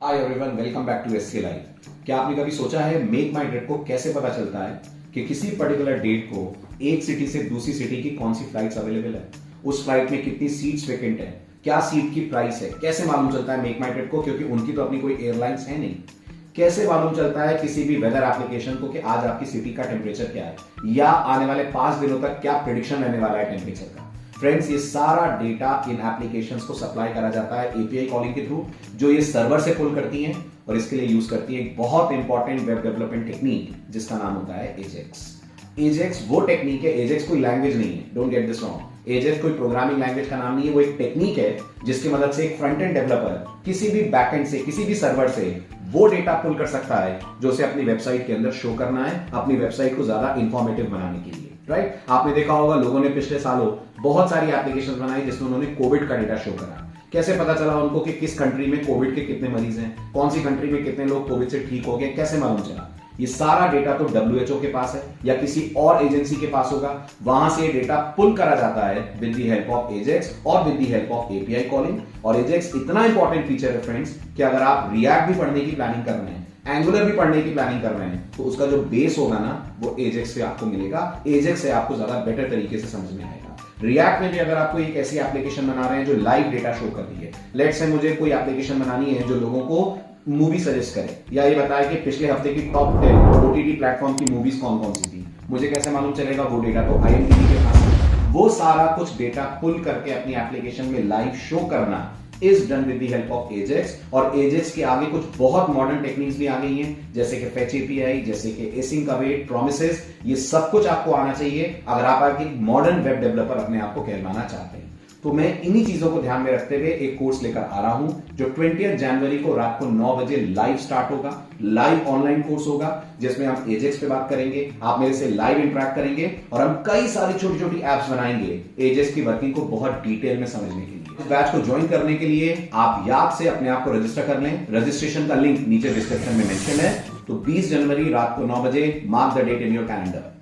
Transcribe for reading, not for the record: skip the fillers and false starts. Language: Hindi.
Hi everyone, welcome back to SK live. क्या आपने कभी सोचा है मेक माई डेट को कैसे पता चलता है कि किसी पर्टिकुलर डेट को एक सिटी से दूसरी सिटी की कौन सी फ्लाइट्स अवेलेबल है, उस फ्लाइट में कितनी सीट्स वेकेंट है, क्या सीट की प्राइस है, कैसे मालूम चलता है मेक माई डेट को, क्योंकि उनकी तो अपनी कोई एयरलाइंस है नहीं। कैसे मालूम चलता है किसी भी वेदर एप्लीकेशन को कि आज आपकी सिटी का टेम्परेचर क्या है या आने वाले 5 दिनों तक क्या प्रेडिक्शन रहने वाला है टेम्परेचर का। फ्रेंड्स, ये सारा डेटा इन एप्लीकेशंस को सप्लाई करा जाता है एपीआई कॉलिंग के थ्रू, जो ये सर्वर से पुल करती हैं और इसके लिए यूज करती है एक बहुत इंपॉर्टेंट वेब डेवलपमेंट टेक्निक जिसका नाम होता है एजेक्स। एजेक्स वो टेक्निक है, एजेक्स कोई लैंग्वेज नहीं है, don't get this wrong. Ajax कोई प्रोग्रामिंग लैंग्वेज का नाम नहीं है, वो एक टेक्निक है जिसकी मदद से एक फ्रंट एंड डेवलपर किसी भी बैकएंड से, किसी भी सर्वर से वो डेटा पुल कर सकता है जो उसे अपनी वेबसाइट के अंदर शो करना है, अपनी वेबसाइट को ज्यादा इंफॉर्मेटिव बनाने के लिए। राइट, आपने देखा होगा लोगों ने पिछले सालों बहुत सारी एप्लीकेशंस बनाई जिसमें उन्होंने कोविड का डेटा शो करा। कैसे पता चला उनको कि किस कंट्री में कोविड के कितने मरीज हैं, कौन सी कंट्री में कितने लोग कोविड से ठीक हो गए, कैसे मालूम चला? ये सारा डेटा तो WHO के पास है या किसी और एजेंसी के पास होगा, वहां से ये डेटा पुल करा जाता है with the help of AJAX और with the help of API calling. और एजेक्स इतना इंपॉर्टेंट फीचर है फ्रेंड्स कि अगर आप रिएक्ट भी पढ़ने की प्लानिंग कर रहे हैं, एंगुलर भी पढ़ने की प्लानिंग कर रहे हैं, तो उसका जो बेस होगा ना वो एजेक्स से आपको मिलेगा। एजेक्स से आपको ज्यादा बेटर तरीके से समझ में आएगा। रिएक्ट में भी अगर आपको एक ऐसी एप्लीकेशन बना रहे हैं जो लाइव डेटा शो कर रही है, लेट्स से मुझे कोई एप्लीकेशन बनानी है जो लोगों को मूवी सजेस्ट करे या ये बताए कि पिछले हफ्ते की टॉप 10 ओटीटी प्लेटफॉर्म की मूवीज कौन कौन सी थी, मुझे कैसे मालूम चलेगा? वो डेटा तो IMDb के पास है। वो सारा कुछ डेटा पुल करके अपनी एप्लीकेशन में लाइव शो करना is done with the help of AJAX. और एजेक्स के आगे कुछ बहुत मॉडर्न टेक्निक्स भी आ गई हैं, जैसे कि फेच एपीआई, जैसे कि एसिंक अवेट, प्रॉमिसेस। ये सब कुछ आपको आना चाहिए अगर आप एक मॉडर्न वेब डेवलपर अपने आप को कहलाना चाहते हैं। तो मैं इन्हीं चीजों को ध्यान में रखते हुए एक कोर्स लेकर आ रहा हूं जो 20 जनवरी को रात को 9 बजे लाइव स्टार्ट होगा। लाइव ऑनलाइन कोर्स होगा जिसमें हम एजेक्स पे बात करेंगे, आप मेरे से लाइव इंटरेक्ट करेंगे और हम कई सारी छोटी छोटी एप्स बनाएंगे एजेक्स की वर्किंग को बहुत डिटेल में समझने के लिए। इस बैच को ज्वाइन करने के लिए आप याद से अपने आप को रजिस्टर कर लें। रजिस्ट्रेशन का लिंक नीचे डिस्क्रिप्शन में मेंशन है। तो 20 जनवरी रात को 9 बजे, mark the date in your calendar.